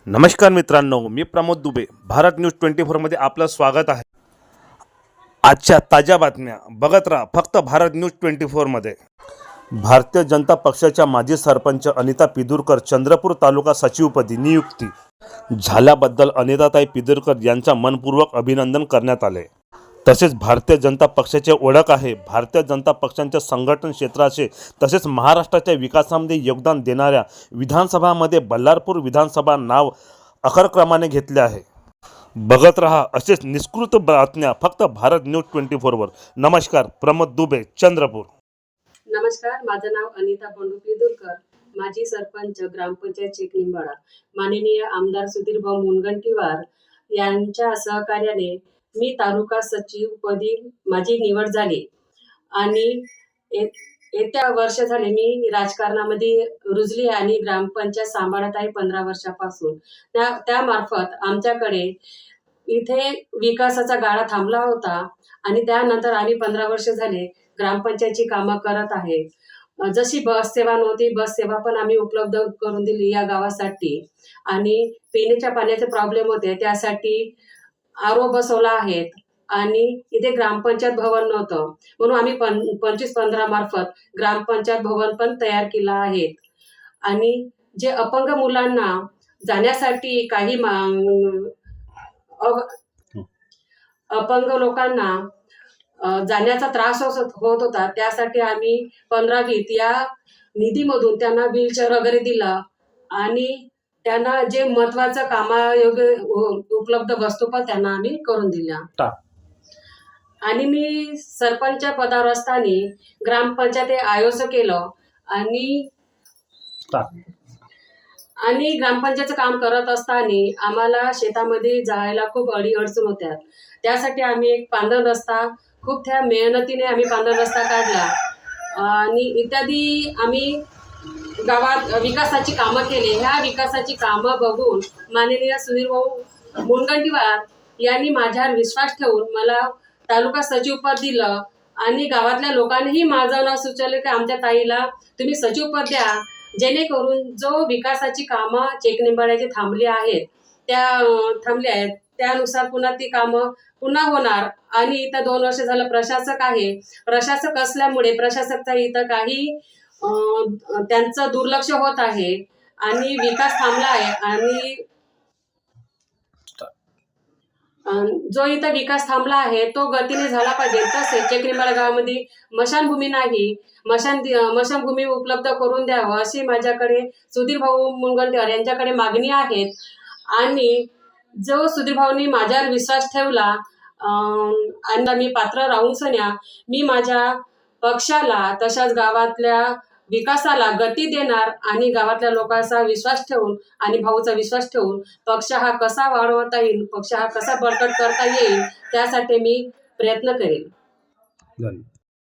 नमस्कार मित्रांनो, मी प्रमोद दुबे. भारत न्यूज 24 मध्ये आपलं स्वागत आहे. आजच्या ताज्या बातम्या बघत राहा फक्त भारत न्यूज 24 मध्ये. भारतीय जनता पक्षाच्या माजी सरपंच अनिता पिदुरकर चंद्रपूर तालुका सचिवपदी नियुक्ती झाल्याबद्दल अनिताताई पिदुरकर यांचा मनपूर्वक अभिनंदन करण्यात आले. तसेच भारतीय जनता पक्षाची ओळख आहे. भारतीय जनता पक्षाच्या संघटन क्षेत्राचे तसेच महाराष्ट्राच्या विकासामध्ये योगदान देणाऱ्या विधानसभामध्ये बल्लारपूर विधानसभा नाव अग्रक्रमाने घेतले आहे. बघत रहा असेच निष्कृत बातम्या फक्त भारत न्यूज 24 वर. नमस्कार, प्रमोद दुबे, चंद्रपूर. नमस्कार, माझं नाव अनिता बंडू पिदुरकर, माजी सरपंच ग्रामपंचायत चिखलींबाळा. माननीय आमदार सुधीरभाऊ मुनगंटीवार यांच्या सहकार्याने मी तालुका सचिव पदी माझी निवड झाली आणि येत्या वर्ष झाले मी राजकारणामध्ये रुजली आणि ग्रामपंचायत सांभाळत आहे 15 वर्षापासून. त्यामार्फत आमच्याकडे इथे विकासाचा गाडा थांबला होता आणि त्यानंतर आम्ही 15 वर्ष झाले ग्रामपंचायतची कामं करत आहे. जशी बस सेवा नव्हती, बस सेवा पण आम्ही उपलब्ध करून दिली या गावासाठी आणि पिण्याच्या पाण्याचे प्रॉब्लेम होते, त्यासाठी आरो बसवला आहेत आणि इथे ग्रामपंचायत भवन नव्हतं म्हणून आम्ही 25-15 मार्फत ग्रामपंचायत भवन पण तयार केलं आहे. आणि जे अपंग मुलांना जाण्यासाठी काही अपंग लोकांना जाण्याचा त्रास होत होता, त्यासाठी आम्ही 15-20 या निधीमधून त्यांना व्हीलचेअर वगैरे दिलं आणि त्यांना जे महत्वाचं कामायोग्य उपलब्ध वस्तू पण त्यांना आम्ही करून दिल्या. आणि मी सरपंच पदावर असताना ग्रामपंचायत आयोजन केलं आणि ग्रामपंचायतचं काम करत असताना आम्हाला शेतामध्ये जायला खूप अडचण होत्या. त्यासाठी आम्ही एक पांढरा रस्ता खूप त्या मेहनतीने आम्ही पांढरा रस्ता काढला आणि इत्यादी आम्ही गावात विकासाची कामं केली. ह्या विकासाची कामं बघून माननीय सुधीरभाऊ मुनगंटीवार यांनी माझ्यावर विश्वास ठेवून मला तालुका सचिवपद दिलं आणि गावातल्या लोकांनीही माझं नाव सुचवलं की आमच्या ताईला तुम्ही सचिवपद द्या, जेणेकरून जो विकासाची कामं चिखलींबाळ्याची थांबली आहेत त्यानुसार पुन्हा ती कामं पुन्हा होणार. आणि इथं 2 वर्ष झालं प्रशासक आहे. प्रशासक असल्यामुळे प्रशासकचा इथं काही त्यांचं दुर्लक्ष होत आहे आणि विकास थांबला आहे. आणि जो इथं विकास थांबला आहे तो गतीने झाला पाहिजे. तसेच चिखलींबाळा गावामध्ये मशानभूमी नाही, मशानभूमी उपलब्ध करून द्यावं अशी माझ्याकडे सुधीरभाऊ मुनगंटीवार यांच्याकडे मागणी आहे. आणि जो सुधीरभाऊंनी माझ्यावर विश्वास ठेवला आणि मी पात्र राहून सन्या मी माझ्या पक्षाला तशाच गावातल्या विकासाला गती देणार आणि गावातल्या लोकांचा विश्वास ठेवून आणि भाऊचा विश्वास ठेवून पक्ष हा कसा वाढवता येईल, पक्ष हा कसा बळकट करता येईल त्यासाठी मी प्रयत्न करेन.